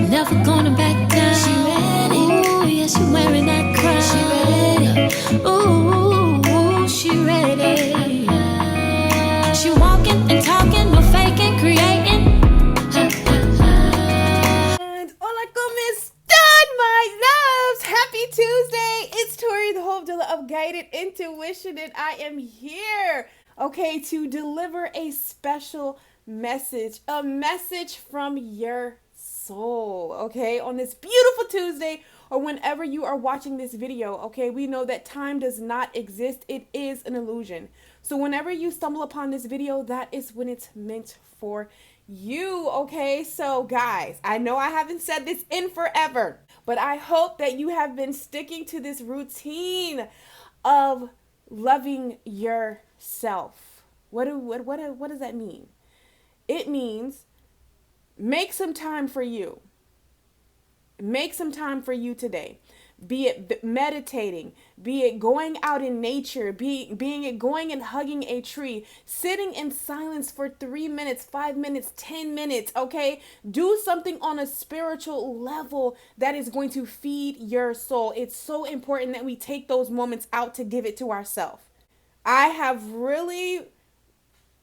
never gonna back down. She ready, ooh, yeah, she wearing that crown. She ready, ooh, she ready. She walking and talking, no faking, creating. And hola, ¿cómo están, my loves? Happy Tuesday. It's Tori, the Hope Dealer of Guided Intuition, and I am here, okay, to deliver a special message, a message from your soul, okay, on this beautiful Tuesday, or whenever you are watching this video, okay. We know that time does not exist. It is an illusion. So whenever you stumble upon this video, that is when it's meant for you, okay? So guys, I know I haven't said this in forever, but I hope that you have been sticking to this routine of loving yourself. What does that mean? It means make some time for you. Make some time for you today. Be it meditating, be it going out in nature, being it going and hugging a tree, sitting in silence for 3 minutes, 5 minutes, 10 minutes, okay? Do something on a spiritual level that is going to feed your soul. It's so important that we take those moments out to give it to ourselves. I have really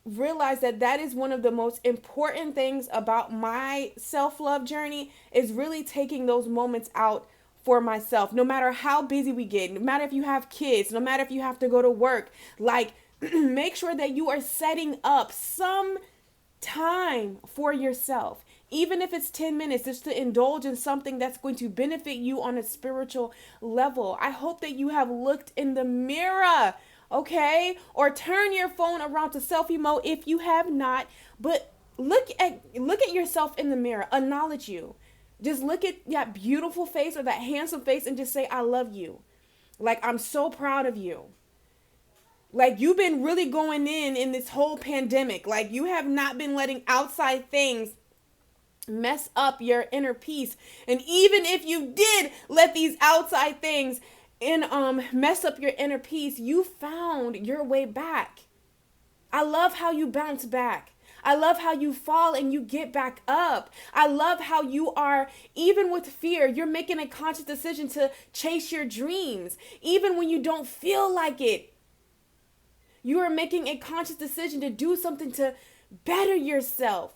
realize that is one of the most important things about my self-love journey, is really taking those moments out for myself. No matter how busy we get, no matter if you have kids, no matter if you have to go to work, like make sure that you are setting up some time for yourself. Even if it's 10 minutes, just to indulge in something that's going to benefit you on a spiritual level. I hope that you have looked in the mirror, okay? Or turn your phone around to selfie mode if you have not. But look at yourself in the mirror. Acknowledge you. Just look at that beautiful face or that handsome face and just say, I love you. Like, I'm so proud of you. Like, you've been really going in this whole pandemic. Like, you have not been letting outside things mess up your inner peace. And even if you did let these outside things mess up your inner peace, you found your way back. I love how you bounce back. I love how you fall and you get back up. I love how you are, even with fear, you're making a conscious decision to chase your dreams. Even when you don't feel like it, you are making a conscious decision to do something to better yourself,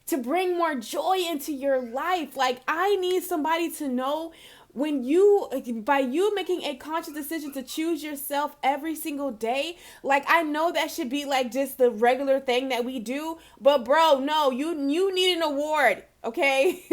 to bring more joy into your life. Like, I need somebody to know, by you making a conscious decision to choose yourself every single day, like, I know that should be like just the regular thing that we do, but bro, no, you need an award, okay?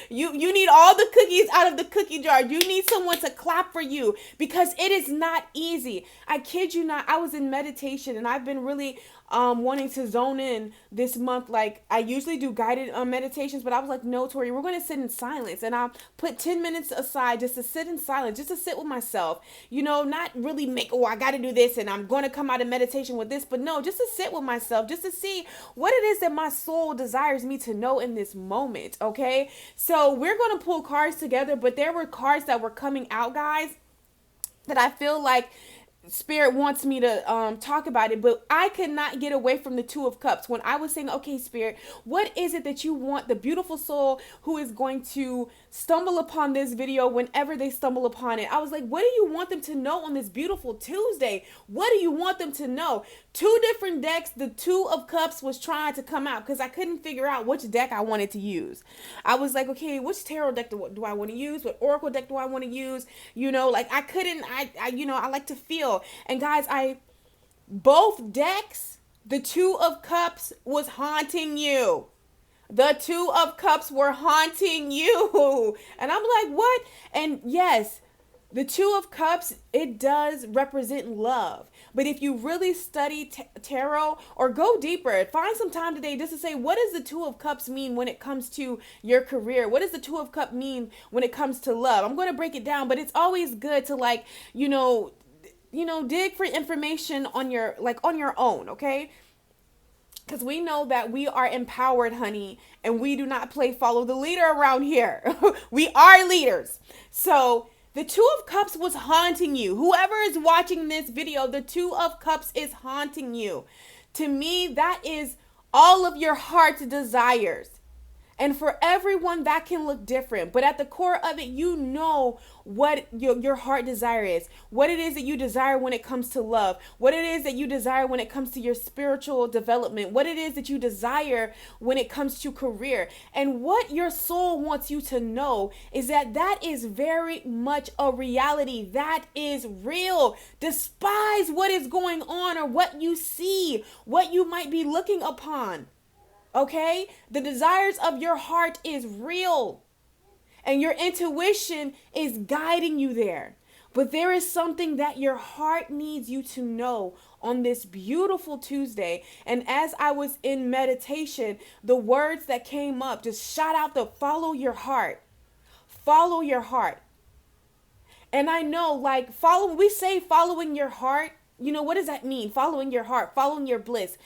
you need all the cookies out of the cookie jar. You need someone to clap for you, because it is not easy. I kid you not, I was in meditation and I've been really wanting to zone in this month. Like, I usually do guided meditations, but I was like, no, Tori, we're going to sit in silence. And I'll put 10 minutes aside just to sit in silence, just to sit with myself, you know, not really make, I got to do this and I'm going to come out of meditation with this, but no, just to sit with myself, just to see what it is that my soul desires me to know in this moment. Okay. So we're going to pull cards together, but there were cards that were coming out, guys, that I feel like Spirit wants me to talk about it, but I could not get away from the Two of Cups when I was saying, okay, Spirit, what is it that you want the beautiful soul who is going to stumble upon this video whenever they stumble upon it? I was like, what do you want them to know on this beautiful Tuesday? What do you want them to know? Two different decks. The Two of Cups was trying to come out because I couldn't figure out which deck I wanted to use. I was like, okay, which tarot deck do I want to use? What oracle deck do I want to use? You know, like, I couldn't, I like to feel. And guys, both decks, the Two of Cups was haunting you. The Two of Cups were haunting you. And I'm like, what? And yes, the Two of Cups, it does represent love. But if you really study tarot or go deeper, find some time today just to say, what does the Two of Cups mean when it comes to your career? What does the Two of Cups mean when it comes to love? I'm going to break it down, but it's always good to, like, dig for information on your own, okay? Because we know that we are empowered, honey, and we do not play follow the leader around here. We are leaders. So the Two of Cups was haunting you. Whoever is watching this video, the Two of Cups is haunting you. To me, that is all of your heart's desires. And for everyone, that can look different. But at the core of it, you know what your heart desire is. What it is that you desire when it comes to love. What it is that you desire when it comes to your spiritual development. What it is that you desire when it comes to career. And what your soul wants you to know is that that is very much a reality. That is real. Despise what is going on or what you see, what you might be looking upon. Okay? The desires of your heart is real. And your intuition is guiding you there. But there is something that your heart needs you to know on this beautiful Tuesday. And as I was in meditation, the words that came up just shot out the follow your heart. Follow your heart. And I know, like, we say following your heart. You know, what does that mean? Following your heart, following your bliss.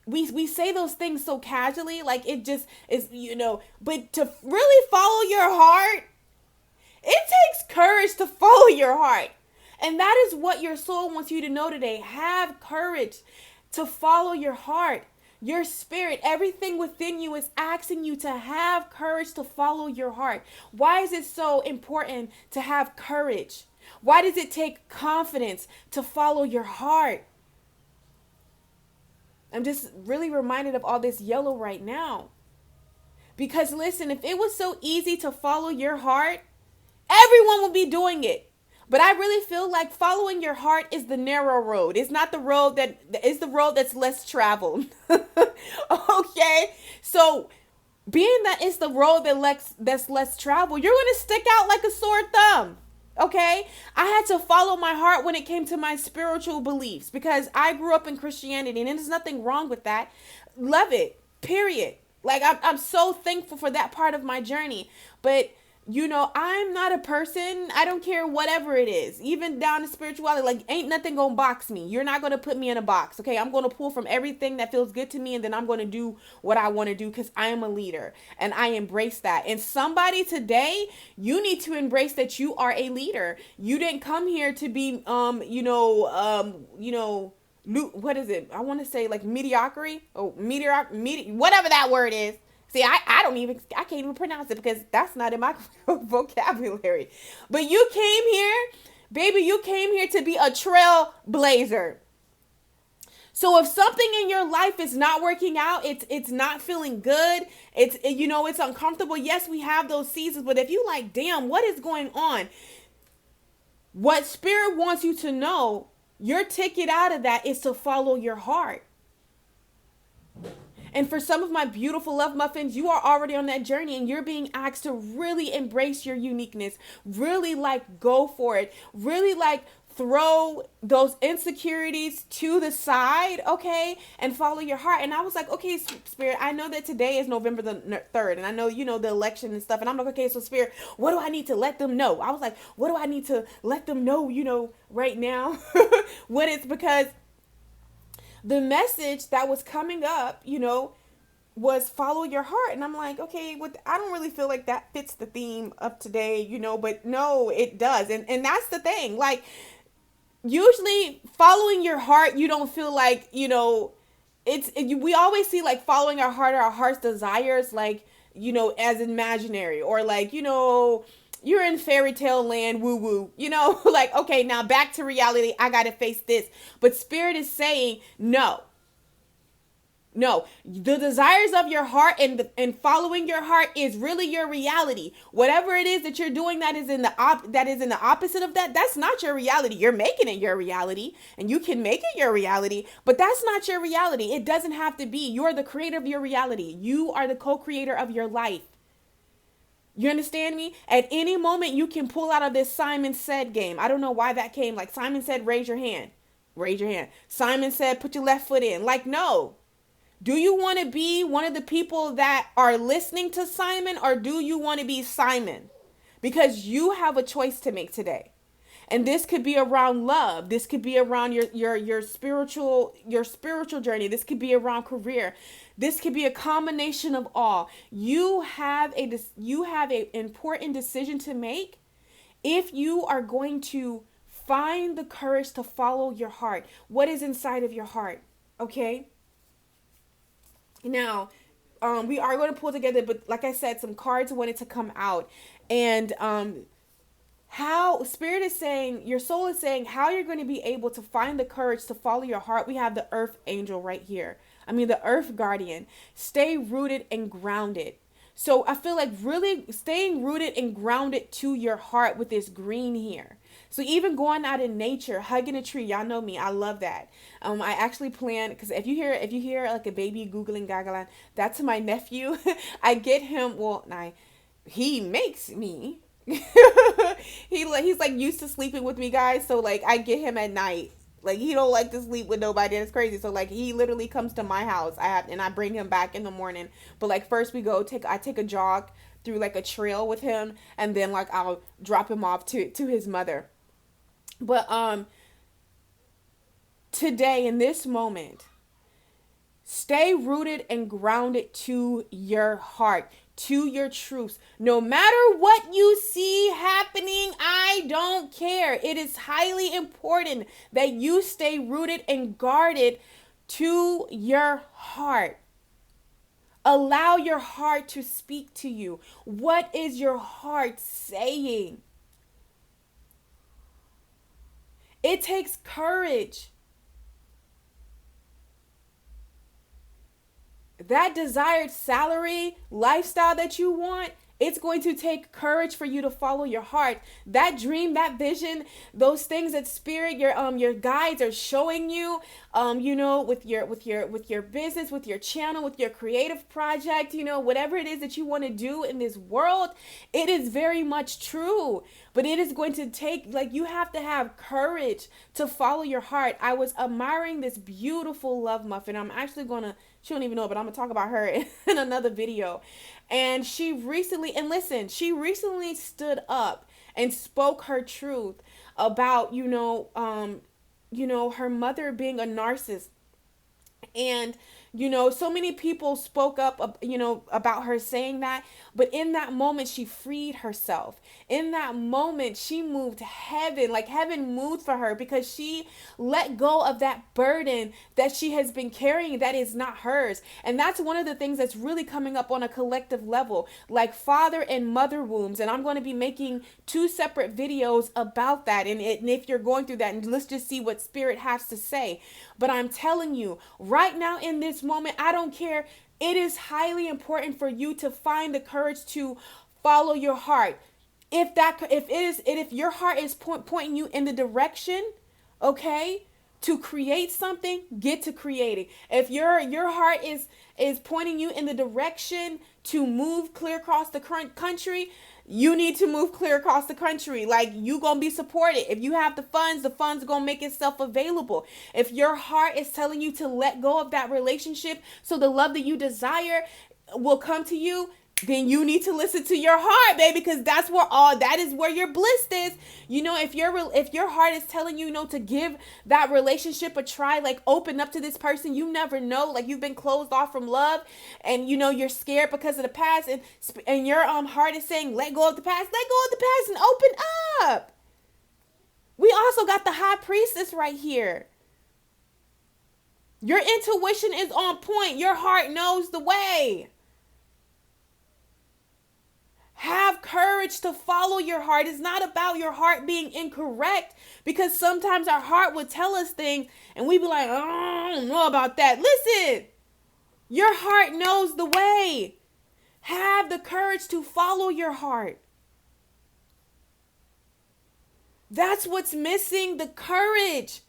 We say those things so casually, like it just is, you know, but to really follow your heart, it takes courage to follow your heart. And that is what your soul wants you to know today. Have courage to follow your heart. Your spirit, everything within you is asking you to have courage to follow your heart. Why is it so important to have courage? Why does it take confidence to follow your heart? I'm just really reminded of all this yellow right now. Because listen, if it was so easy to follow your heart, everyone would be doing it. But I really feel like following your heart is the narrow road. It's not the road that is the road that's less traveled. Okay? So being that it's the road that's less traveled, you're going to stick out like a sore thumb. Okay, I had to follow my heart when it came to my spiritual beliefs because I grew up in Christianity and there's nothing wrong with that. Love it, period. Like I'm so thankful for that part of my journey. But you know, I'm not a person, I don't care whatever it is, even down to spirituality, like ain't nothing gonna box me. You're not gonna put me in a box, okay? I'm gonna pull from everything that feels good to me and then I'm gonna do what I wanna do because I am a leader and I embrace that. And somebody today, you need to embrace that you are a leader. You didn't come here to be, what is it? I want to say like mediocrity or whatever that word is. See, I can't even pronounce it because that's not in my vocabulary. But you came here, baby, you came here to be a trailblazer. So if something in your life is not working out, it's not feeling good, it's uncomfortable. Yes, we have those seasons, but if you like, damn, what is going on? What Spirit wants you to know, your ticket out of that is to follow your heart. And for some of my beautiful love muffins, you are already on that journey and you're being asked to really embrace your uniqueness, really like go for it, really like throw those insecurities to the side, okay, and follow your heart. And I was like, okay, Spirit, I know that today is November the 3rd, and I know, the election and stuff, and I'm like, okay, so Spirit, what do I need to let them know? I was like, what do I need to let them know, right now? What it's because the message that was coming up, was follow your heart. And I'm like, okay, I don't really feel like that fits the theme of today, but no, it does. And that's the thing. Like, usually following your heart, you don't feel like, we always see like following our heart or our heart's desires, like, as imaginary or like, you're in fairy tale land, woo woo, like, okay, now back to reality. I got to face this. But Spirit is saying, no, the desires of your heart and following your heart is really your reality. Whatever it is that you're doing that is in the opposite of that, that's not your reality. You're making it your reality and you can make it your reality, but that's not your reality. It doesn't have to be. You're the creator of your reality. You are the co-creator of your life. You understand me? At any moment, you can pull out of this Simon Said game. I don't know why that came. Like Simon said, raise your hand. Raise your hand. Simon said, put your left foot in. Like, no. Do you want to be one of the people that are listening to Simon, or do you want to be Simon? Because you have a choice to make today. And this could be around love. This could be around your spiritual journey. This could be around career. This could be a combination of all. You have a important decision to make if you are going to find the courage to follow your heart. What is inside of your heart? Okay? Now, we are going to pull together, but like I said, some cards wanted to come out. And how Spirit is saying, your soul is saying, how you're going to be able to find the courage to follow your heart. We have the Earth Angel right here. I mean, the Earth Guardian. Stay rooted and grounded. So I feel like really staying rooted and grounded to your heart with this green here. So even going out in nature, hugging a tree, y'all know me, I love that. I actually plan, because if you hear like a baby googling gaggling, that's my nephew. I get him, well, he makes me. He's like used to sleeping with me, guys. So like I get him at night. Like he don't like to sleep with nobody. That's crazy. So like he literally comes to my house. I bring him back in the morning. But like first I take a jog through like a trail with him, and then like I'll drop him off to his mother. But today in this moment, stay rooted and grounded to your heart, to your truths. No matter what you see happening, I don't care. It is highly important that you stay rooted and guarded to your heart. Allow your heart to speak to you. What is your heart saying? It takes courage. That desired salary, lifestyle that you want, it's going to take courage for you to follow your heart. That dream, that vision, those things that Spirit, your guides are showing you, with your business, with your channel, with your creative project, whatever it is that you want to do in this world, it is very much true. But it is going to take, like, you have to have courage to follow your heart. I was admiring this beautiful love muffin. I'm actually gonna, she don't even know, but I'm gonna talk about her in another video. And she recently stood up and spoke her truth about, her mother being a narcissist. And, so many people spoke up, about her saying that. But in that moment, she freed herself. In that moment, she moved heaven. Like heaven moved for her because she let go of that burden that she has been carrying that is not hers. And that's one of the things that's really coming up on a collective level, like father and mother wounds. And I'm going to be making 2 separate videos about that. And if you're going through that, and let's just see what Spirit has to say. But I'm telling you, right now in this moment, I don't care. It is highly important for you to find the courage to follow your heart. If your heart is pointing you in the direction, okay, to create something, get to creating. If your heart is pointing you in the direction to move clear across the country, you need to move clear across the country. Like, you gonna be supported. If you have the funds gonna make itself available. If your heart is telling you to let go of that relationship so the love that you desire will come to you, then you need to listen to your heart, baby, because that is where your bliss is. If your heart is telling you, to give that relationship a try, like open up to this person, you never know, like you've been closed off from love, and you're scared because of the past, and your heart is saying, let go of the past, and open up. We also got the High Priestess right here. Your intuition is on point. Your heart knows the way. Have courage to follow your heart. It's not about your heart being incorrect, because sometimes our heart will tell us things and we be like, I don't know about that. Listen, your heart knows the way. Have the courage to follow your heart. That's what's missing, the courage.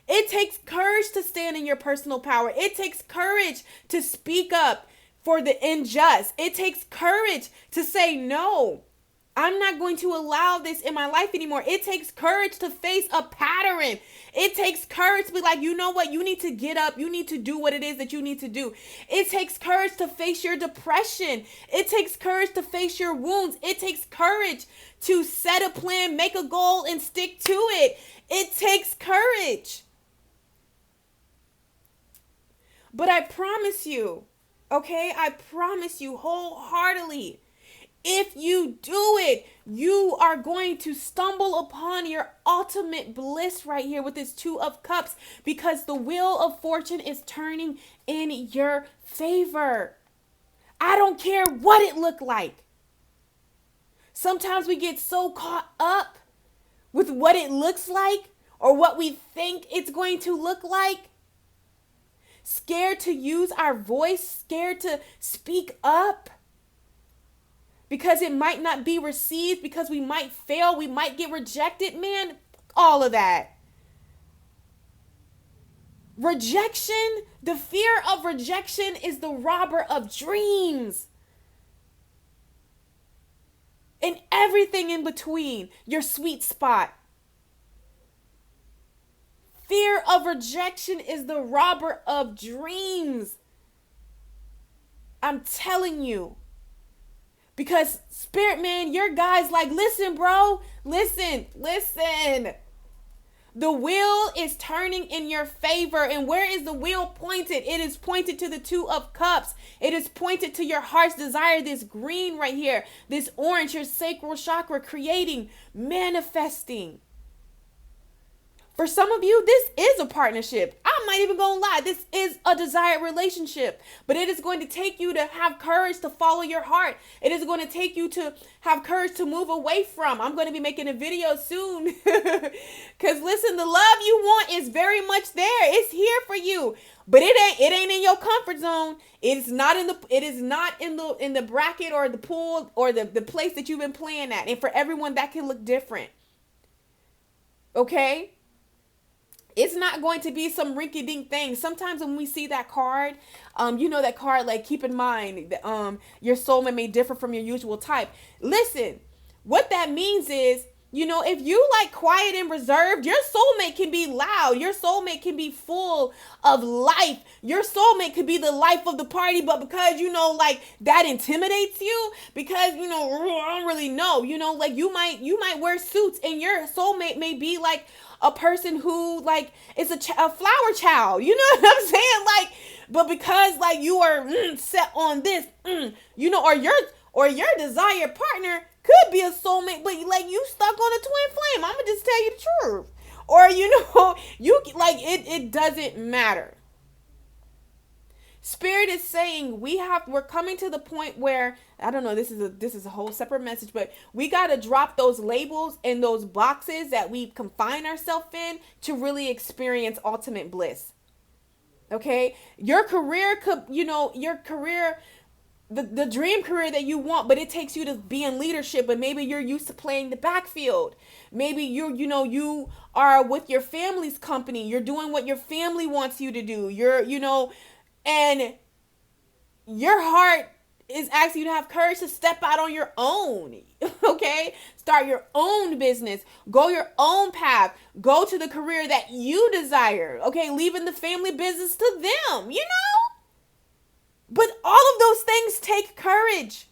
It takes courage to stand in your personal power. It takes courage to speak up for the unjust. It takes courage to say, no, I'm not going to allow this in my life anymore. It takes courage to face a pattern. It takes courage to be like, you know what? You need to get up. You need to do what it is that you need to do. It takes courage to face your depression. It takes courage to face your wounds. It takes courage to set a plan, make a goal, and stick to it. It takes courage. But I promise you, okay, I promise you wholeheartedly, if you do it, you are going to stumble upon your ultimate bliss right here with this 2 of Cups, because the wheel of fortune is turning in your favor. I don't care what it looked like. Sometimes we get so caught up with what it looks like or what we think it's going to look like. Scared to use our voice, scared to speak up because it might not be received, because we might fail, we might get rejected. Man, all of that. Rejection, the fear of rejection is the robber of dreams. And everything in between, your sweet spot. Fear of rejection is the robber of dreams. I'm telling you. Because Spirit Man, your guy's like, listen, bro, listen. The wheel is turning in your favor. And where is the wheel pointed? It is pointed to the Two of Cups. It is pointed to your heart's desire, this green right here, this orange, your sacral chakra, creating, manifesting. For some of you, this is a partnership. I'm not even gonna lie. This is a desired relationship. But it is going to take you to have courage to follow your heart. It is going to take you to have courage to move away from. I'm going to be making a video soon. Because listen, the love you want is very much there. It's here for you. But it ain't in your comfort zone. It is not in the bracket or the pool or the place that you've been playing at. And for everyone, that can look different. Okay? It's not going to be some rinky-dink thing. Sometimes when we see that card, that card, like, keep in mind that your soulmate may differ from your usual type. Listen, what that means is, if you like quiet and reserved, your soulmate can be loud. Your soulmate can be full of life. Your soulmate could be the life of the party, but because, that intimidates you, because, I don't really know, you might wear suits and your soulmate may be like a person who is a flower child, you know what I'm saying? But because you are set on this, or your desired partner could be a soulmate, but you stuck on a twin flame. I'm gonna just tell you the truth. Or it doesn't matter. Spirit is saying we're coming to the point where, I don't know, this is a whole separate message, but we got to drop those labels and those boxes that we confine ourselves in to really experience ultimate bliss. Okay? Your career could, the dream career that you want, but it takes you to be in leadership, but maybe you're used to playing the backfield. Maybe you are with your family's company. You're doing what your family wants you to do. And your heart is asking you to have courage to step out on your own, okay? Start your own business. Go your own path. Go to the career that you desire, okay? Leaving the family business to them, But all of those things take courage.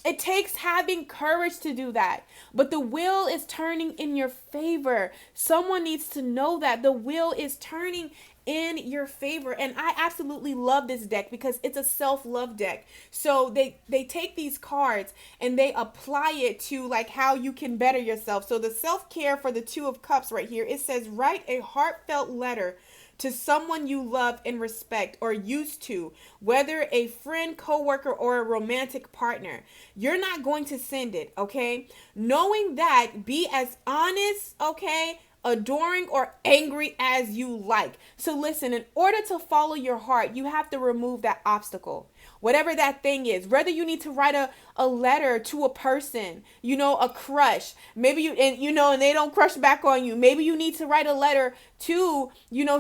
It takes having courage to do that. But the wheel is turning in your favor. Someone needs to know that the wheel is turning in your favor. And I absolutely love this deck because it's a self-love deck. So they take these cards and they apply it to how you can better yourself. So the self-care for the Two of Cups right here, it says, write a heartfelt letter to someone you love and respect or used to, whether a friend, coworker, or a romantic partner. You're not going to send it, okay? Knowing that, be as honest, okay, adoring, or angry as you like. So listen, in order to follow your heart, you have to remove that obstacle. Whatever that thing is, whether you need to write a letter to a person, a crush, maybe and they don't crush back on you. Maybe you need to write a letter to,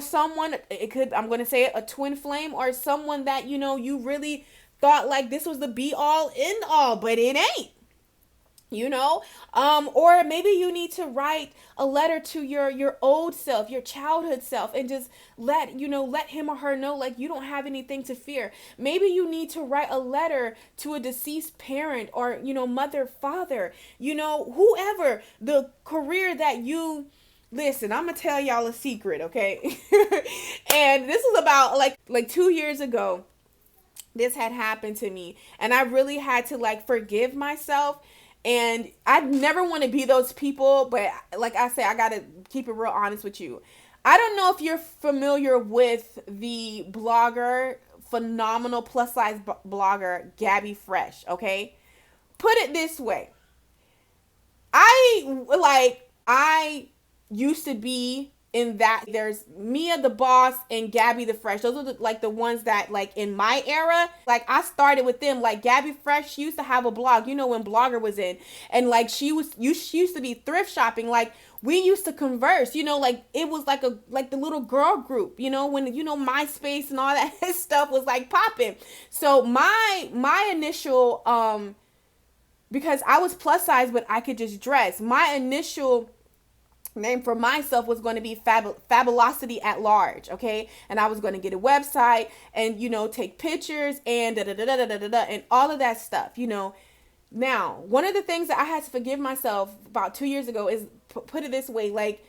someone, it could, I'm going to say it, a twin flame, or someone that, you really thought this was the be all end all, but it ain't. Or maybe you need to write a letter to your old self, your childhood self, and just let him or her know you don't have anything to fear. Maybe you need to write a letter to a deceased parent or, mother, father, whoever, the career that you, listen, I'm going to tell y'all a secret, okay? And this is about like 2 years ago, this had happened to me, and I really had to forgive myself. And I never want to be those people, but like I say, I got to keep it real honest with you. I don't know if you're familiar with the blogger phenomenal plus size blogger, Gabby Fresh. Okay. Put it this way. I used to be in that. There's Mia the Boss and Gabby the Fresh. Those are the ones that, like, in my era, like, I started with them. Like, Gabby Fresh, she used to have a blog, you know, when Blogger was in, and like she used to be thrift shopping. Like, we used to converse, you know, like it was like the little girl group, you know, when, you know, MySpace and all that stuff was like popping. So my initial because I was plus size, but I could just dress. My initial name for myself was going to be Fabulosity at Large, okay? And I was going to get a website and, you know, take pictures and and all of that stuff, you know. Now, one of the things that I had to forgive myself about 2 years ago is, put it this way, like,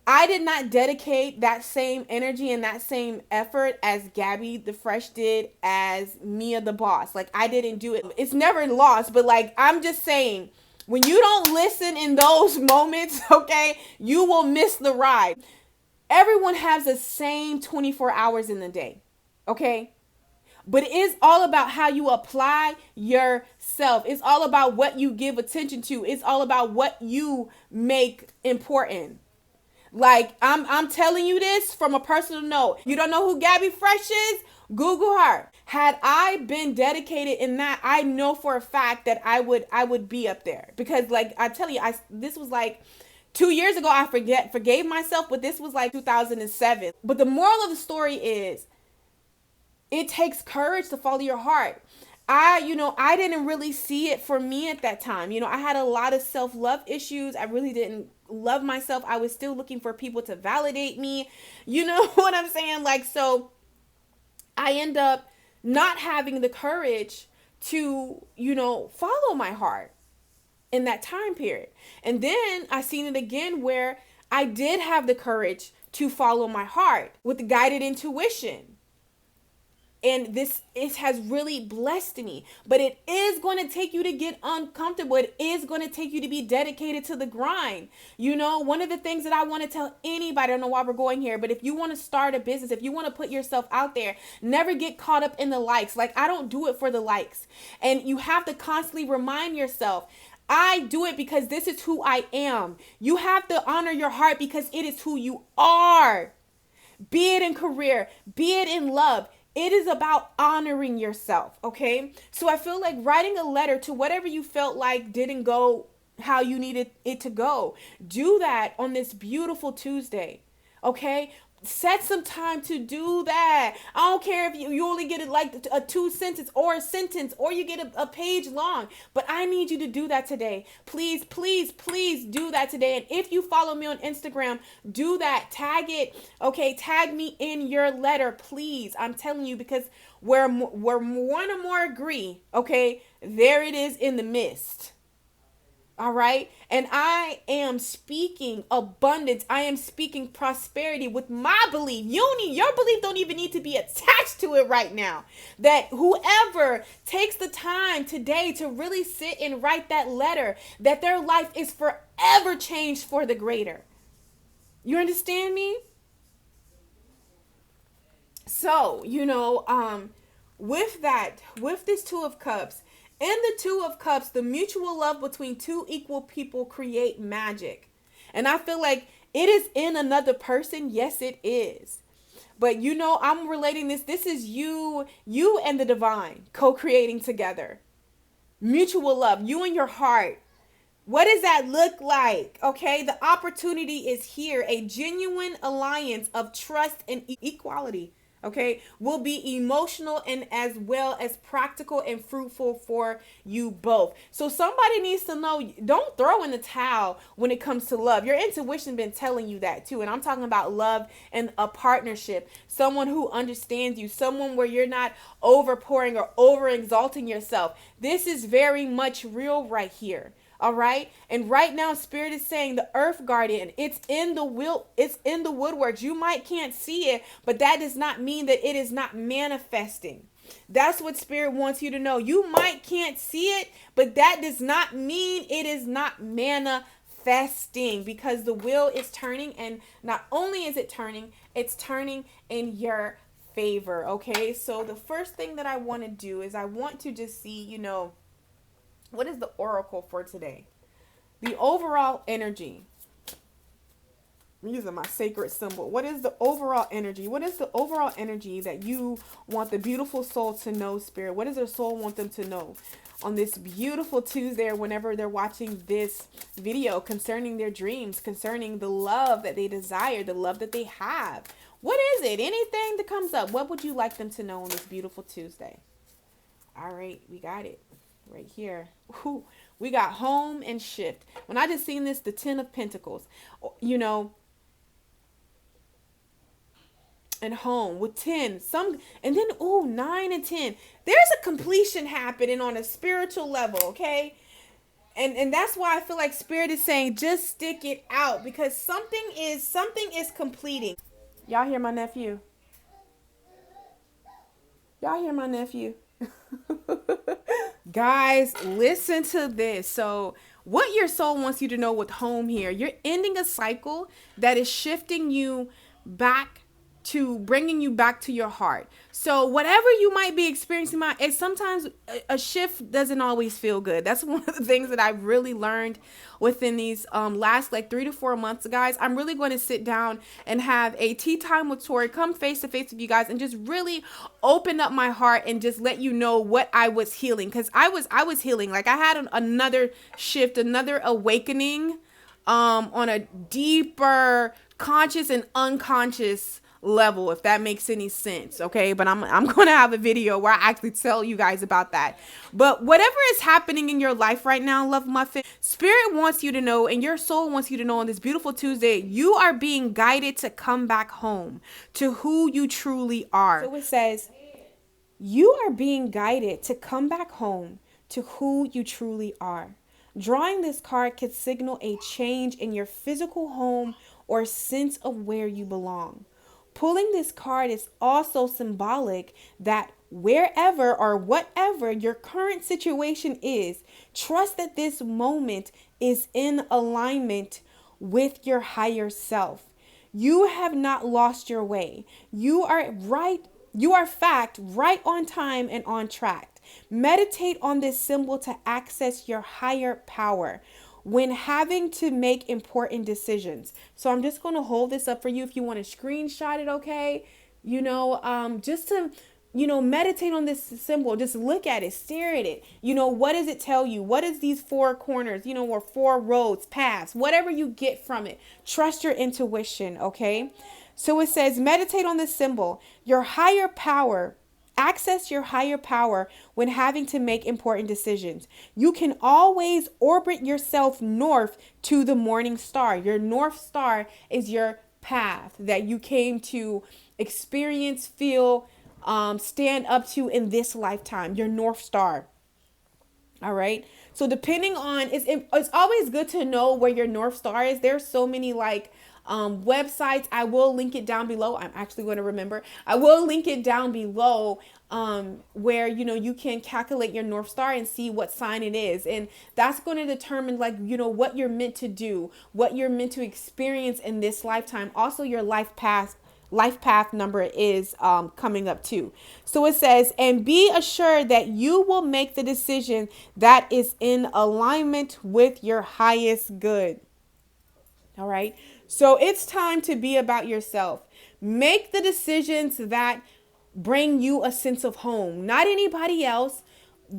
I did not dedicate that same energy and that same effort as Gabby the Fresh did as Mia the Boss. Like, I didn't do it. It's never lost, but like, I'm just saying, when you don't listen in those moments, okay, you will miss the ride. Everyone has the same 24 hours in the day, okay? But it is all about how you apply yourself. It's all about what you give attention to. It's all about what you make important. Like, I'm telling you this from a personal note. You don't know who Gabby Fresh is? Google her. Had I been dedicated in that, I know for a fact that I would be up there. Because, like, I tell you, this was like 2 years ago. I forgave myself, but this was like 2007. But the moral of the story is, it takes courage to follow your heart. I didn't really see it for me at that time. You know, I had a lot of self-love issues. I really didn't love myself. I was still looking for people to validate me. You know what I'm saying? Like, so I end up not having the courage to, you know, follow my heart in that time period. And then I seen it again where I did have the courage to follow my heart with the guided intuition. And it has really blessed me. But it is going to take you to get uncomfortable. It is going to take you to be dedicated to the grind. You know, one of the things that I want to tell anybody, I don't know why we're going here, but if you want to start a business, if you want to put yourself out there, never get caught up in the likes. Like, I don't do it for the likes. And you have to constantly remind yourself, I do it because this is who I am. You have to honor your heart because it is who you are. Be it in career, be it in love. It is about honoring yourself, okay? So I feel like writing a letter to whatever you felt like didn't go how you needed it to go. Do that on this beautiful Tuesday, okay? Set some time to do that. I don't care if you only get it like a 2 sentence or a sentence, or you get a page long, but I need you to do that today. Please, please, please do that today. And if you follow me on Instagram, do that. Tag it. Okay. Tag me in your letter, please. I'm telling you, because where one or more agree, okay, there it is in the midst. All right. And I am speaking abundance. I am speaking prosperity with my belief. Your belief don't even need to be attached to it right now. That whoever takes the time today to really sit and write that letter, that their life is forever changed for the greater. You understand me? So, you know, with this Two of Cups, in the Two of Cups, the mutual love between two equal people create magic. And I feel like it is in another person. Yes, it is. But, you know, I'm relating this. This is you and the divine co-creating together. Mutual love, you and your heart. What does that look like? Okay, the opportunity is here. A genuine alliance of trust and equality. Okay, will be emotional and as well as practical and fruitful for you both. So somebody needs to know, don't throw in the towel when it comes to love. Your intuition been telling you that too. And I'm talking about love and a partnership. Someone who understands you, someone where you're not overpouring or over exalting yourself. This is very much real right here. All right. And right now, Spirit is saying the Earth Guardian, it's in the woodworks. You might can't see it, but that does not mean that it is not manifesting. That's what Spirit wants you to know. You might can't see it, but that does not mean it is not manifesting, because the wheel is turning, and not only is it turning, it's turning in your favor. Okay, so the first thing that I want to do is I want to just see, you know, what is the oracle for today? The overall energy. I'm using my sacred symbol. What is the overall energy? What is the overall energy that you want the beautiful soul to know, Spirit? What does their soul want them to know on this beautiful Tuesday, or whenever they're watching this video, concerning their dreams, concerning the love that they desire, the love that they have? What is it? Anything that comes up, what would you like them to know on this beautiful Tuesday? All right, we got it right here. Ooh, we got home and shift. When I just seen this, the 10 of Pentacles, you know, and home with 10, some, and then, ooh, 9 and 10. There's a completion happening on a spiritual level, okay? And that's why I feel like Spirit is saying, just stick it out, because something is completing. Y'all hear my nephew? Y'all hear my nephew? Guys, listen to this. So what your soul wants you to know with home here, you're ending a cycle that is shifting you back to bringing you back to your heart. So whatever you might be experiencing, sometimes a shift doesn't always feel good. That's one of the things that I've really learned within these last like 3 to 4 months, guys. I'm really going to sit down and have a tea time with Tori, come face to face with you guys, and just really open up my heart and just let you know what I was healing, because I was healing. Like, I had another shift, another awakening on a deeper conscious and unconscious level, if that makes any sense. Okay, but I'm going to have a video where I actually tell you guys about that. But whatever is happening in your life right now, Love Muffin, Spirit wants you to know, and your soul wants you to know on this beautiful Tuesday, you are being guided to come back home to who you truly are. So it says, you are being guided to come back home to who you truly are. Drawing this card could signal a change in your physical home or sense of where you belong. Pulling this card is also symbolic that wherever or whatever your current situation is, trust that this moment is in alignment with your higher self. You have not lost your way. You are right on time and on track. Meditate on this symbol to access your higher power when having to make important decisions. So I'm just going to hold this up for you if you want to screenshot it, okay? You know, just to, you know, meditate on this symbol. Just look at it, stare at it. You know, what does it tell you? What is these 4 corners, you know, or 4 roads, paths, whatever you get from it. Trust your intuition, okay? So it says, meditate on this symbol. Your higher power. Access your higher power when having to make important decisions. You can always orbit yourself north to the morning star. Your North Star is your path that you came to experience, feel, stand up to in this lifetime. Your North Star. All right. So depending on, it's always good to know where your North Star is. There's so many like websites. I will link it down below. I'm actually going to remember. I will link it down below where, you know, you can calculate your North Star and see what sign it is. And that's going to determine, like, you know, what you're meant to do, what you're meant to experience in this lifetime. Also, your life path number is coming up too. So it says, and be assured that you will make the decision that is in alignment with your highest good. All right. So it's time to be about yourself. Make the decisions that bring you a sense of home, not anybody else,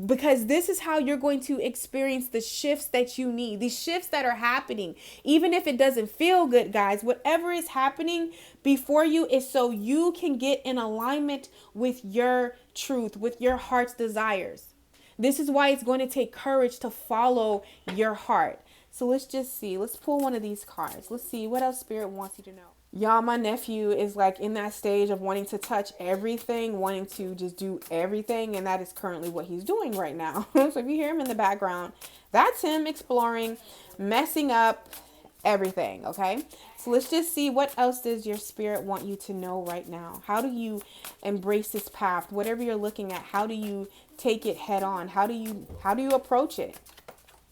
because this is how you're going to experience the shifts that you need, these shifts that are happening. Even if it doesn't feel good, guys, whatever is happening before you is so you can get in alignment with your truth, with your heart's desires. This is why it's going to take courage to follow your heart. So let's just see. Let's pull one of these cards. Let's see what else Spirit wants you to know. Y'all, my nephew is like in that stage of wanting to touch everything, wanting to just do everything. And that is currently what he's doing right now. So if you hear him in the background, that's him exploring, messing up everything. Okay. So let's just see what else does your Spirit want you to know right now. How do you embrace this path? Whatever you're looking at, how do you take it head on? How do you approach it?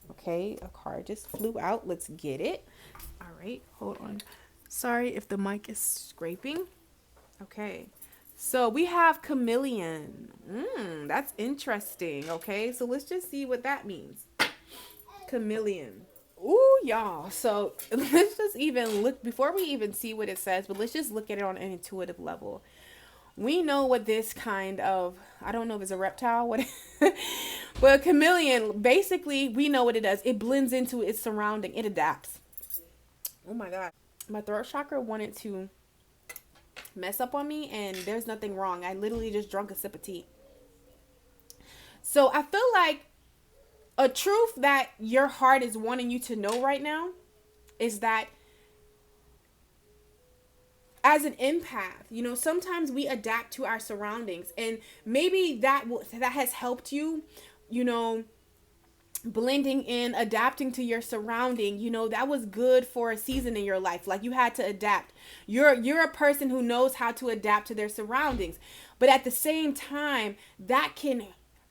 Okay, a card just flew out. Let's get it. All right, hold on. Sorry if the mic is scraping. Okay, So we have chameleon. That's interesting. Okay, so let's just see what that means. Chameleon. Ooh, y'all. So let's just even look before we even see what it says, but let's just look at it on an intuitive level. We know what this kind of, I don't know if it's a reptile, what, but a chameleon, basically, we know what it does. It blends into its surrounding. It adapts. Oh my God. My throat chakra wanted to mess up on me, and there's nothing wrong. I literally just drank a sip of tea. So I feel like a truth that your heart is wanting you to know right now is that as an empath, you know, sometimes we adapt to our surroundings, and maybe that has helped you, you know, blending in, adapting to your surrounding. You know, that was good for a season in your life. Like, you had to adapt. You're a person who knows how to adapt to their surroundings, but at the same time, that can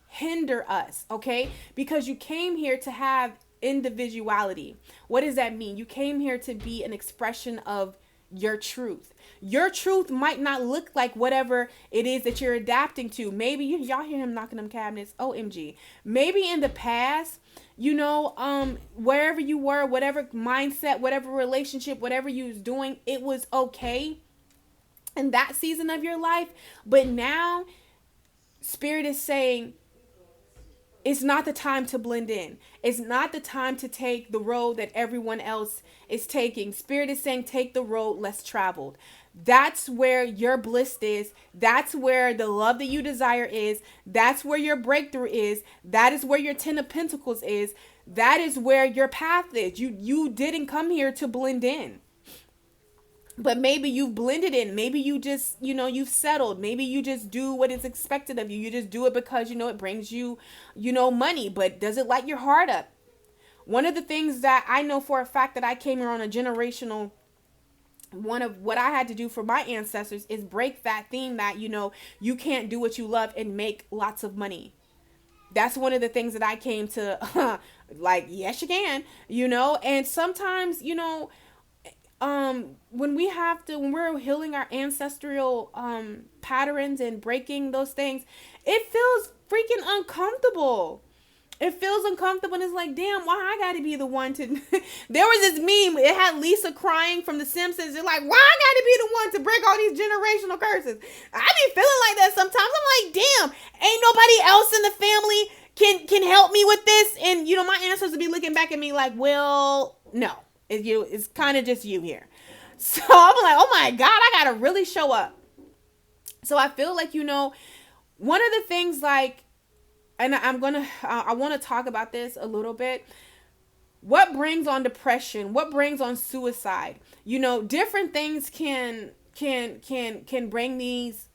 hinder us, okay? Because you came here to have individuality. What does that mean? You came here to be an expression of your truth. Your truth might not look like whatever it is that you're adapting to. Maybe y'all hear him knocking them cabinets. OMG. Maybe in the past, you know, wherever you were, whatever mindset, whatever relationship, whatever you was doing, it was okay in that season of your life. But now, Spirit is saying, it's not the time to blend in. It's not the time to take the road that everyone else is taking. Spirit is saying, take the road less traveled. That's where your bliss is. That's where the love that you desire is. That's where your breakthrough is. That is where your 10 of Pentacles is. That is where your path is. You didn't come here to blend in. But maybe you've blended in. Maybe you just, you know, you've settled. Maybe you just do what is expected of you. You just do it because, you know, it brings you, you know, money. But does it light your heart up? One of the things that I know for a fact that I came here on a generational, one of what I had to do for my ancestors is break that theme that, you know, you can't do what you love and make lots of money. That's one of the things that I came to, like, yes, you can, you know. And sometimes, you know, when we're healing our ancestral patterns and breaking those things, it feels freaking uncomfortable. It feels uncomfortable, and it's like, damn, why I gotta be the one to there was this meme, it had Lisa crying from The Simpsons. It's like, why I gotta be the one to break all these generational curses? I be feeling like that sometimes. I'm like, damn, ain't nobody else in the family can help me with this. And, you know, my ancestors be looking back at me like, well, no. It's kind of just you here. So I'm like, oh my God, I gotta really show up. So I feel like, you know, one of the things, like, and I want to talk about this a little bit. What brings on depression? What brings on suicide? You know, different things can bring these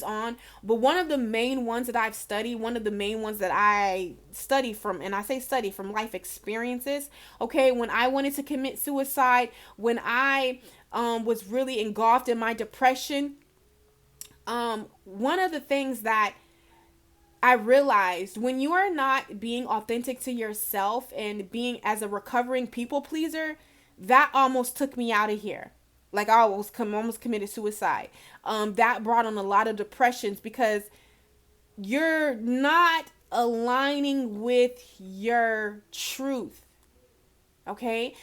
on. But one of the main ones that I've studied, one of the main ones that I study from, and I say study from life experiences. Okay, when I wanted to commit suicide, when I was really engulfed in my depression, one of the things that I realized, when you are not being authentic to yourself and being as a recovering people pleaser, that almost took me out of here. Like, I almost committed suicide. That brought on a lot of depressions because you're not aligning with your truth. Okay?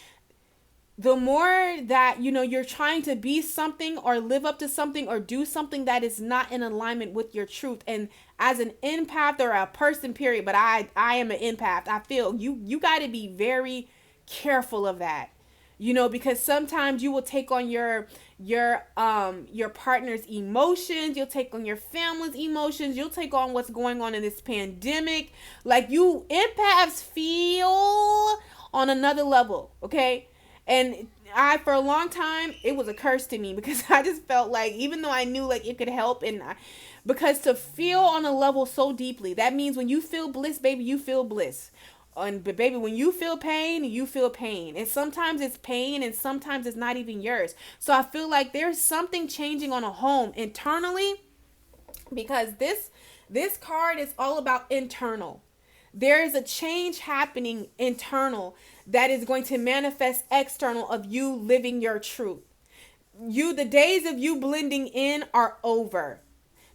The more that, you know, you're trying to be something or live up to something or do something that is not in alignment with your truth. And as an empath, or a person, period, but I am an empath, I feel you got to be very careful of that. You know, because sometimes you will take on your partner's emotions, you'll take on your family's emotions, you'll take on what's going on in this pandemic. Like, you empaths feel on another level, okay? And for a long time, it was a curse to me because I just felt like, even though I knew like it could help, because to feel on a level so deeply, that means when you feel bliss, baby, you feel bliss. But baby, when you feel pain, you feel pain. And sometimes it's pain and sometimes it's not even yours. So I feel like there's something changing on a home internally, because this card is all about internal. There is a change happening internal that is going to manifest external of you living your truth. The days of you blending in are over.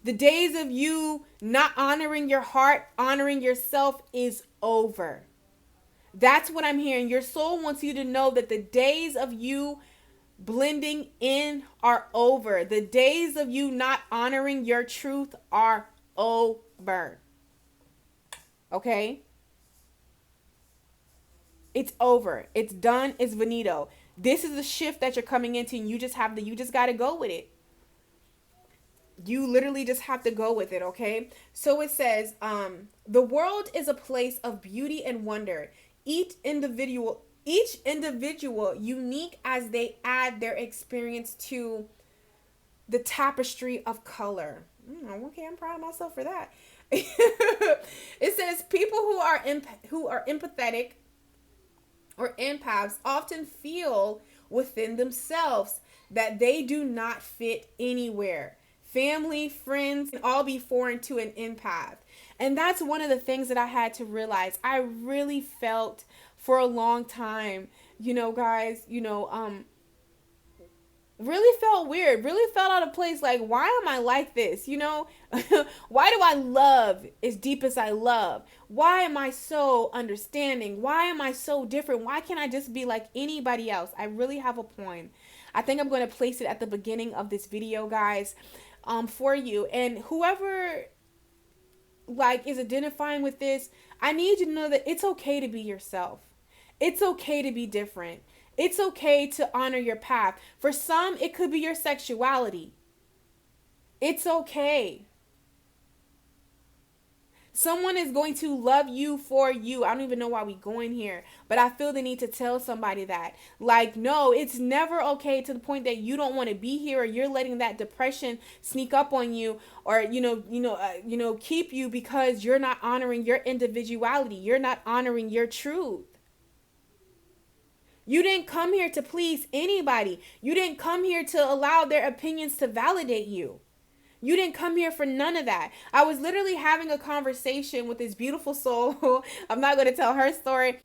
The days of you not honoring your heart, honoring yourself is over. That's what I'm hearing. Your soul wants you to know that the days of you blending in are over. The days of you not honoring your truth are over. Okay? It's over. It's done. It's finito. This is the shift that you're coming into, and you just got to go with it. You literally just have to go with it, okay? So it says, the world is a place of beauty and wonder. Each individual unique as they add their experience to the tapestry of color. Okay, I'm proud of myself for that. It says people who are empathetic or empaths often feel within themselves that they do not fit anywhere. Family, friends can all be foreign to an empath. And that's one of the things that I had to realize. I really felt for a long time, guys, really felt weird, really felt out of place. Like, why am I like this? Why do I love as deep as I love? Why am I so understanding? Why am I so different? Why can't I just be like anybody else? I really have a poem. I think I'm going to place it at the beginning of this video, guys, for you. And whoever is identifying with this, I need you to know that it's okay to be yourself. It's okay to be different. It's okay to honor your path. For some, it could be your sexuality. It's okay. Someone is going to love you for you. I don't even know why we're going here, but I feel the need to tell somebody that. No, it's never okay to the point that you don't want to be here, or you're letting that depression sneak up on you, or keep you because you're not honoring your individuality. You're not honoring your truth. You didn't come here to please anybody. You didn't come here to allow their opinions to validate you. You didn't come here for none of that. I was literally having a conversation with this beautiful soul. I'm not going to tell her story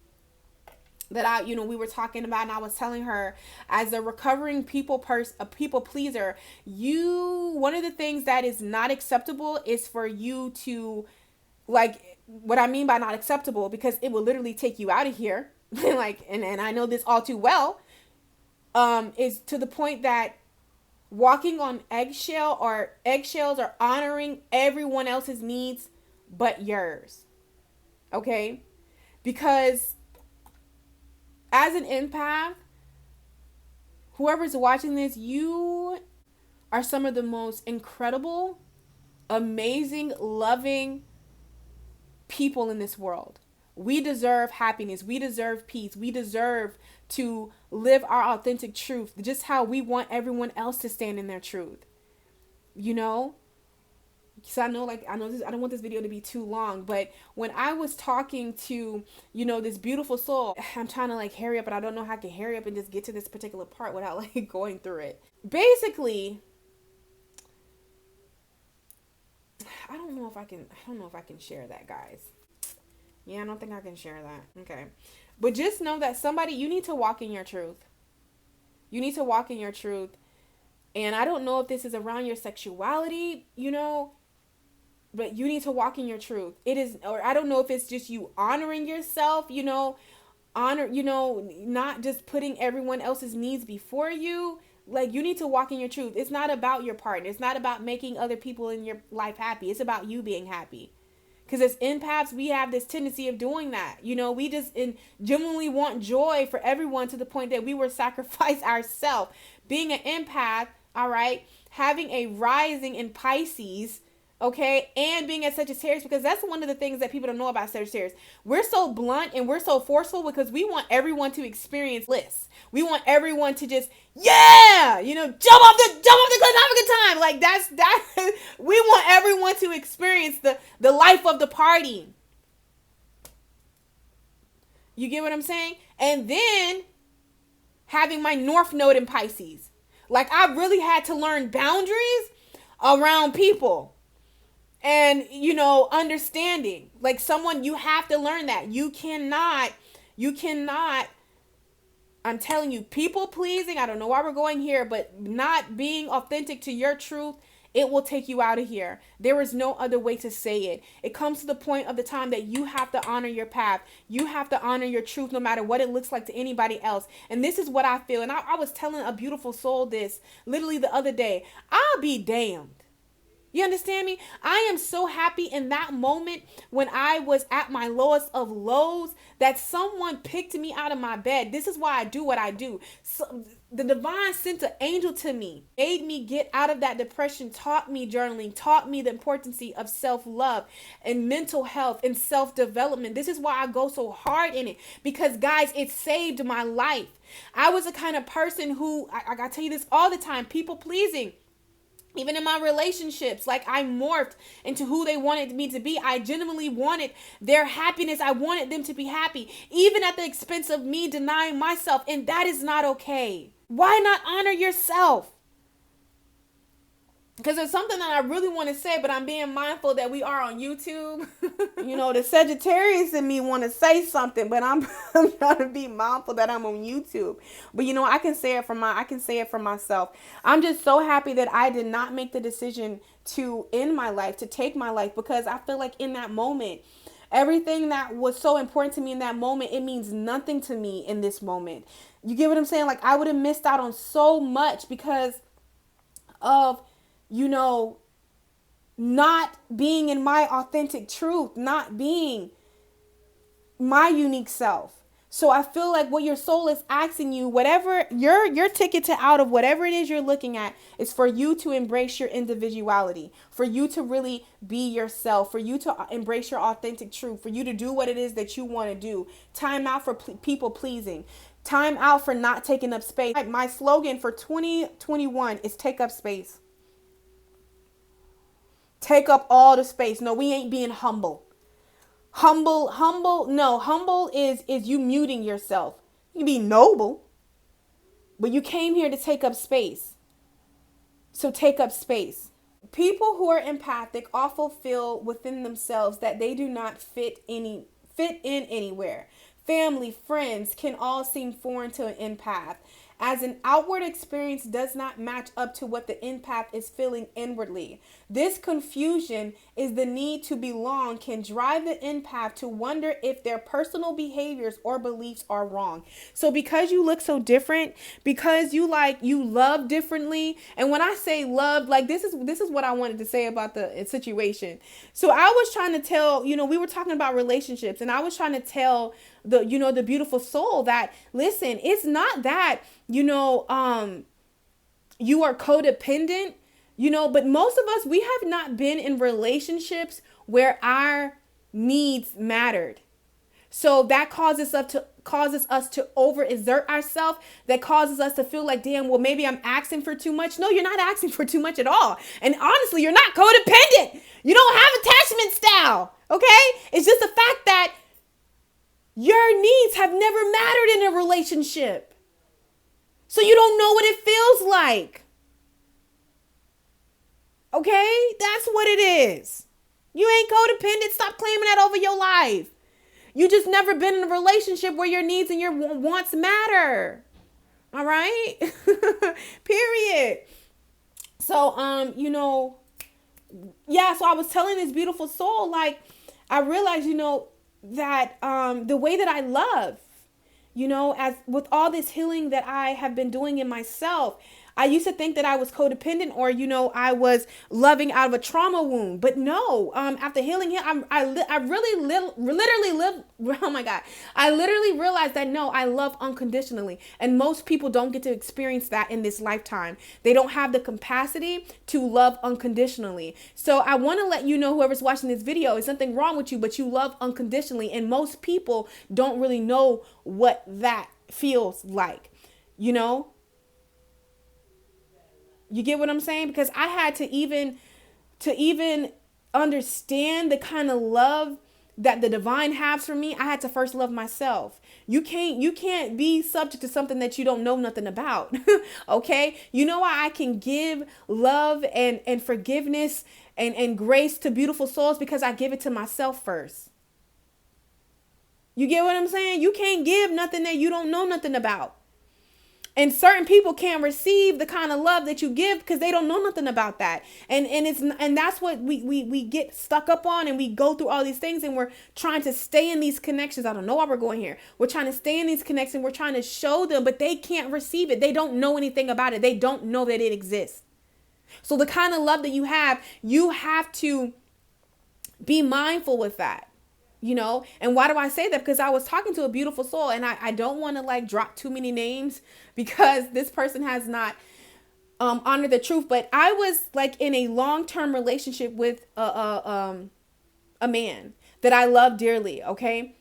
that we were talking about, and I was telling her, as a recovering people pleaser, one of the things that is not acceptable is for you to, what I mean by not acceptable, because it will literally take you out of here. And I know this all too well, is to the point that walking on eggshells or honoring everyone else's needs but yours. Okay? Because as an empath, whoever's watching this, you are some of the most incredible, amazing, loving people in this world. We deserve happiness. We deserve peace. We deserve to live our authentic truth, just how we want everyone else to stand in their truth. So I know this, I don't want this video to be too long, but when I was talking to, this beautiful soul, I'm trying to hurry up, but I don't know how I can hurry up and just get to this particular part without going through it. Basically, I don't know if I can share that, guys. Yeah, I don't think I can share that. Okay. But just know that you need to walk in your truth. You need to walk in your truth. And I don't know if this is around your sexuality, but you need to walk in your truth. It is, or I don't know if it's just you honoring yourself, not just putting everyone else's needs before you. You need to walk in your truth. It's not about your partner. It's not about making other people in your life happy. It's about you being happy. Because as empaths, we have this tendency of doing that. We just genuinely want joy for everyone to the point that we will sacrifice ourselves. Being an empath, all right, having a rising in Pisces, okay, and being a Sagittarius, because that's one of the things that people don't know about Sagittarius. We're so blunt and we're so forceful because we want everyone to experience bliss. We want everyone to just, jump off the cliff, have a good time. That we want everyone to experience the life of the party. You get what I'm saying? And then having my North Node in Pisces. I really had to learn boundaries around people. And, understanding. Someone, you have to learn that. You cannot, I'm telling you, people pleasing, I don't know why we're going here, but not being authentic to your truth it will take you out of here. There is no other way to say it. It comes to the point of the time that you have to honor your path. You have to honor your truth no matter what it looks like to anybody else. And this is what I feel. And I was telling a beautiful soul this literally the other day. I'll be damned. You understand me? I am so happy in that moment when I was at my lowest of lows that someone picked me out of my bed. This is why I do what I do. So, the divine sent an angel to me, made me get out of that depression, taught me journaling, taught me the importance of self-love and mental health and self-development. This is why I go so hard in it, because guys, it saved my life. I was the kind of person who, I gotta tell you this all the time, people pleasing. Even in my relationships, like I morphed into who they wanted me to be. I genuinely wanted their happiness. I wanted them to be happy, even at the expense of me denying myself. And that is not okay. Why not honor yourself? Because there's something that I really want to say, but I'm being mindful that we are on YouTube. You know, the Sagittarius in me want to say something, but I'm trying to be mindful that I'm on YouTube. But you know, I can say it for myself. I'm just so happy that I did not make the decision to end my life, to take my life, because I feel like in that moment, everything that was so important to me in that moment, it means nothing to me in this moment. You get what I'm saying? Like I would have missed out on so much because of, you know, not being in my authentic truth, not being my unique self. So I feel like what your soul is asking you, whatever your ticket to out of whatever it is you're looking at, is for you to embrace your individuality, for you to really be yourself, for you to embrace your authentic truth, for you to do what it is that you want to do. Time out for people pleasing. Time out for not taking up space. My slogan for 2021 is take up space. Take up all the space. No, we ain't being humble. Humble is you muting yourself. You can be noble, but you came here to take up space. So take up space. People who are empathic often feel within themselves that they do not fit in anywhere. Family, friends can all seem foreign to an empath, as an outward experience does not match up to what the empath is feeling inwardly. This confusion is the need to belong can drive the empath to wonder if their personal behaviors or beliefs are wrong. So because you look so different, because you love differently, and when I say love, like this is what I wanted to say about the situation. So I was trying to tell, we were talking about relationships, and I was trying to tell the beautiful soul that, listen, it's not that, you are codependent, but most of us, we have not been in relationships where our needs mattered. So that causes us to overexert ourselves. That causes us to feel like, damn, well, maybe I'm asking for too much. No, you're not asking for too much at all. And honestly, you're not codependent. You don't have attachment style. Okay? It's just the fact that your needs have never mattered in a relationship. So you don't know what it feels like. Okay? That's what it is. You ain't codependent. Stop claiming that over your life. You just never been in a relationship where your needs and your wants matter. All right? Period. So, so I was telling this beautiful soul, like, I realized, that the way that I love, as with all this healing that I have been doing in myself, I used to think that I was codependent or, I was loving out of a trauma wound. But no, after healing him, I literally realized that no, I love unconditionally. And most people don't get to experience that in this lifetime. They don't have the capacity to love unconditionally. So I want to let you know, whoever's watching this video, there's something wrong with you, but you love unconditionally. And most people don't really know what that feels like, You get what I'm saying? Because I had to even understand the kind of love that the divine has for me, I had to first love myself. You can't be subject to something that you don't know nothing about. Okay? You know why I can give love and forgiveness and grace to beautiful souls? Because I give it to myself first. You get what I'm saying? You can't give nothing that you don't know nothing about. And certain people can't receive the kind of love that you give because they don't know nothing about that. And that's what we get stuck up on, and we go through all these things, and we're trying to stay in these connections. I don't know why we're going here. We're trying to stay in these connections. We're trying to show them, but they can't receive it. They don't know anything about it. They don't know that it exists. So the kind of love that you have to be mindful with that. And why do I say that? Because I was talking to a beautiful soul, and I don't want to like drop too many names because this person has not honored the truth. But I was like in a long-term relationship with a man that I love dearly. Okay.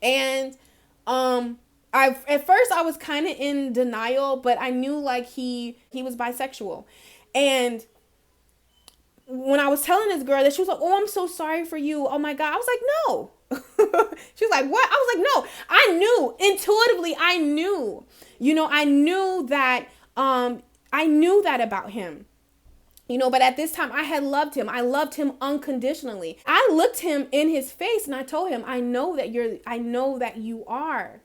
And at first I was kind of in denial, but I knew like he was bisexual. And when I was telling this girl that, she was like, "Oh, I'm so sorry for you. Oh my God." I was like, "No." She was like, "What?" I was like, "No." I knew intuitively. I knew that about him. But at this time I had loved him. I loved him unconditionally. I looked him in his face and I told him, I know that you are.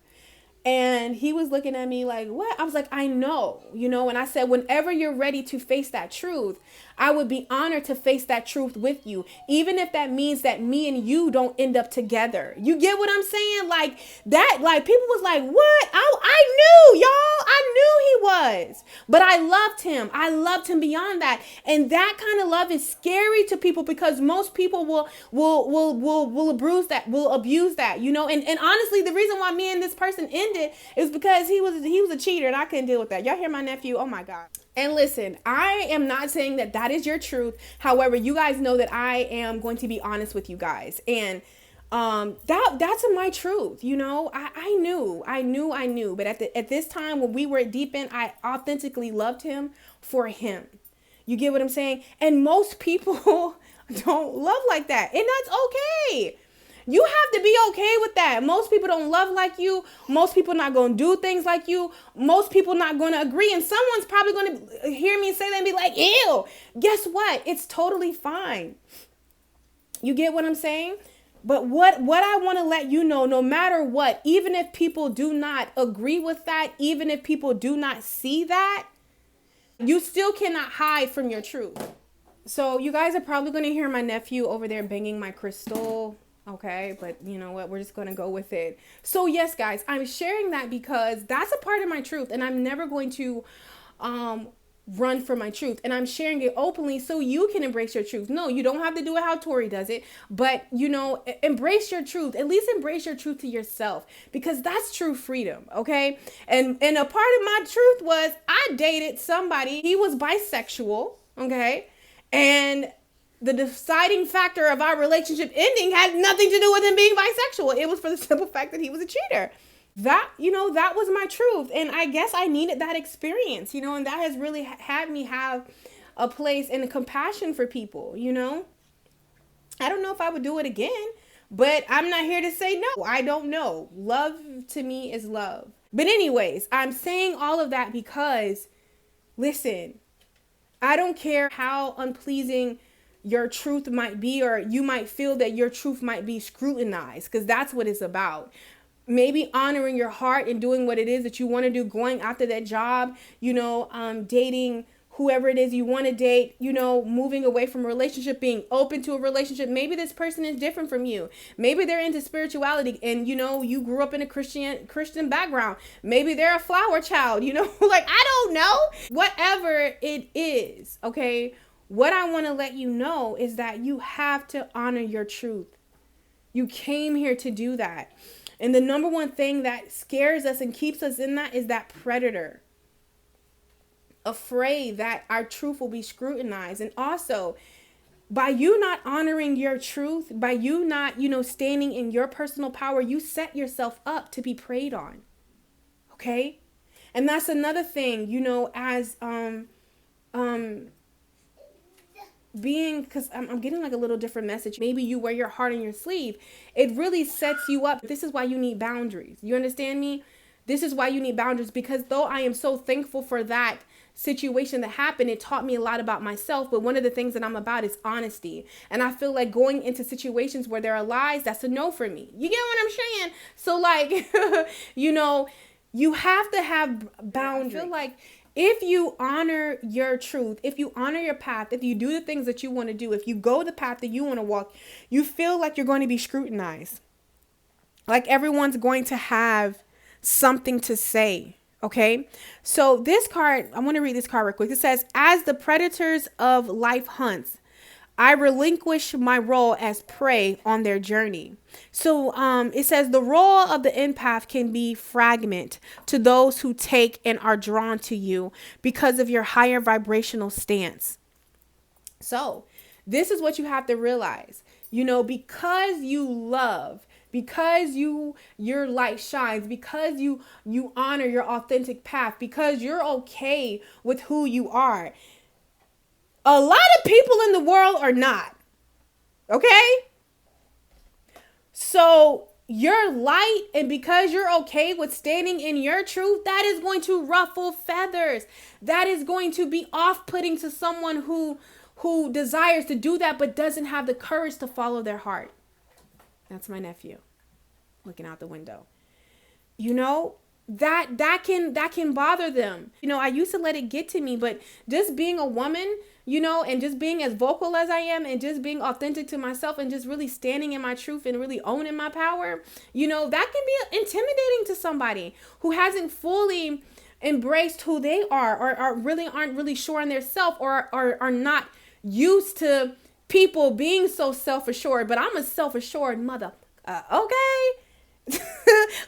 And he was looking at me like, "What?" I was like, "I know, and I said, whenever you're ready to face that truth, I would be honored to face that truth with you, even if that means that me and you don't end up together." You get what I'm saying? Like that, like people was like, "What?" I knew, y'all. I knew he was. But I loved him. I loved him beyond that. And that kind of love is scary to people because most people will abuse that, And honestly, the reason why me and this person ended is because he was a cheater and I couldn't deal with that. Y'all hear my nephew? Oh my God. And listen, I am not saying that is your truth. However, you guys know that I am going to be honest with you guys. And that's my truth. I knew. But at this time when we were deep in, I authentically loved him for him. You get what I'm saying? And most people don't love like that. And that's okay. You have to be okay with that. Most people don't love like you. Most people not going to do things like you. Most people not going to agree. And someone's probably going to hear me say that and be like, "Ew." Guess what? It's totally fine. You get what I'm saying? But what I want to let you know, no matter what, even if people do not agree with that, even if people do not see that, you still cannot hide from your truth. So you guys are probably going to hear my nephew over there banging my crystal. Okay, but you know what? We're just going to go with it. So yes, guys, I'm sharing that because that's a part of my truth, and I'm never going to run from my truth. And I'm sharing it openly so you can embrace your truth. No, you don't have to do it how Tori does it, but embrace your truth. At least embrace your truth to yourself, because that's true freedom. Okay. And a part of my truth was I dated somebody. He was bisexual. Okay. And the deciding factor of our relationship ending had nothing to do with him being bisexual. It was for the simple fact that he was a cheater. That was my truth. And I guess I needed that experience, and that has really had me have a place and a compassion for people, I don't know if I would do it again, but I'm not here to say no. I don't know. Love to me is love. But anyways, I'm saying all of that because, listen, I don't care how unpleasing your truth might be, or you might feel that your truth might be scrutinized, because that's what it's about. Maybe honoring your heart and doing what it is that you want to do, going after that job, dating whoever it is you want to date, moving away from a relationship, being open to a relationship. Maybe this person is different from you. Maybe they're into spirituality and, you grew up in a Christian background. Maybe they're a flower child, like, I don't know. Whatever it is, okay? What I want to let you know is that you have to honor your truth. You came here to do that. And the number one thing that scares us and keeps us in that is that predator. Afraid that our truth will be scrutinized. And also, by you not honoring your truth, by you not, standing in your personal power, you set yourself up to be preyed on. Okay? And that's another thing, as being, because I'm getting like a little different message. Maybe you wear your heart on your sleeve. It really sets you up. This is why you need boundaries. You understand me? This is why you need boundaries, because though I am so thankful for that situation that happened, it taught me a lot about myself. But one of the things that I'm about is honesty. And I feel like going into situations where there are lies, that's a no for me. You get what I'm saying? So like, You have to have boundaries. I feel like if you honor your truth, if you honor your path, if you do the things that you want to do, if you go the path that you want to walk, you feel like you're going to be scrutinized. Like everyone's going to have something to say. Okay. So this card, I want to read this card real quick. It says, as the predators of life hunts, I relinquish my role as prey on their journey. So it says the role of the empath can be fragment to those who take and are drawn to you because of your higher vibrational stance. So this is what you have to realize, because you love, because your light shines, because you honor your authentic path, because you're okay with who you are. A lot of people in the world are not. Okay? So your light, and because you're okay with standing in your truth, that is going to ruffle feathers. That is going to be off-putting to someone who desires to do that but doesn't have the courage to follow their heart. That's my nephew looking out the window. That can bother them. I used to let it get to me, but just being a woman, and just being as vocal as I am, and just being authentic to myself, and just really standing in my truth and really owning my power, that can be intimidating to somebody who hasn't fully embraced who they are, or aren't really sure in their self, or are not used to people being so self-assured. But I'm a self-assured mother. Okay.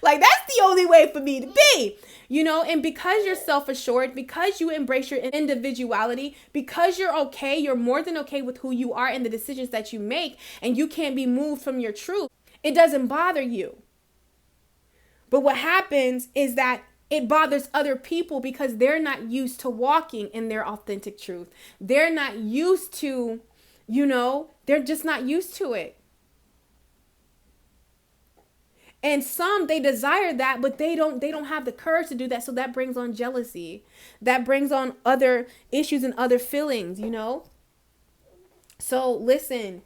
Like that's the only way for me to be, and because you're self-assured, because you embrace your individuality, because you're okay, you're more than okay with who you are and the decisions that you make, and you can't be moved from your truth, it doesn't bother you. But what happens is that it bothers other people because they're not used to walking in their authentic truth. They're not used to, they're just not used to it. And some, they desire that, but they don't have the courage to do that. So that brings on jealousy. That brings on other issues and other feelings, So listen,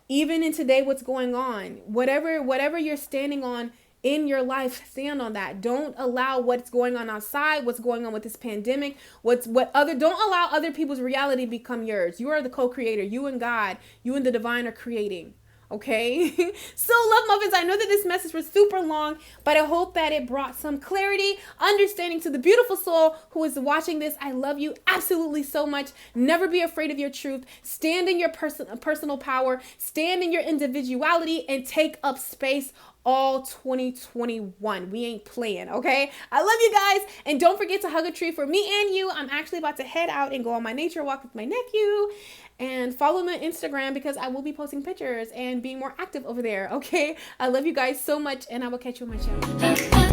even in today, what's going on, whatever you're standing on in your life, stand on that. Don't allow what's going on outside, what's going on with this pandemic, don't allow other people's reality become yours. You are the co-creator. You and God, you and the divine are creating. Okay. So love muffins. I know that this message was super long, but I hope that it brought some clarity, understanding to the beautiful soul who is watching this. I love you absolutely so much. Never be afraid of your truth. Stand in your personal power, stand in your individuality, and take up space all 2021. We ain't playing. Okay. I love you guys. And don't forget to hug a tree for me and you. I'm actually about to head out and go on my nature walk with my nephew. And follow me on Instagram because I will be posting pictures and being more active over there. Okay. I love you guys so much, and I will catch you on my show.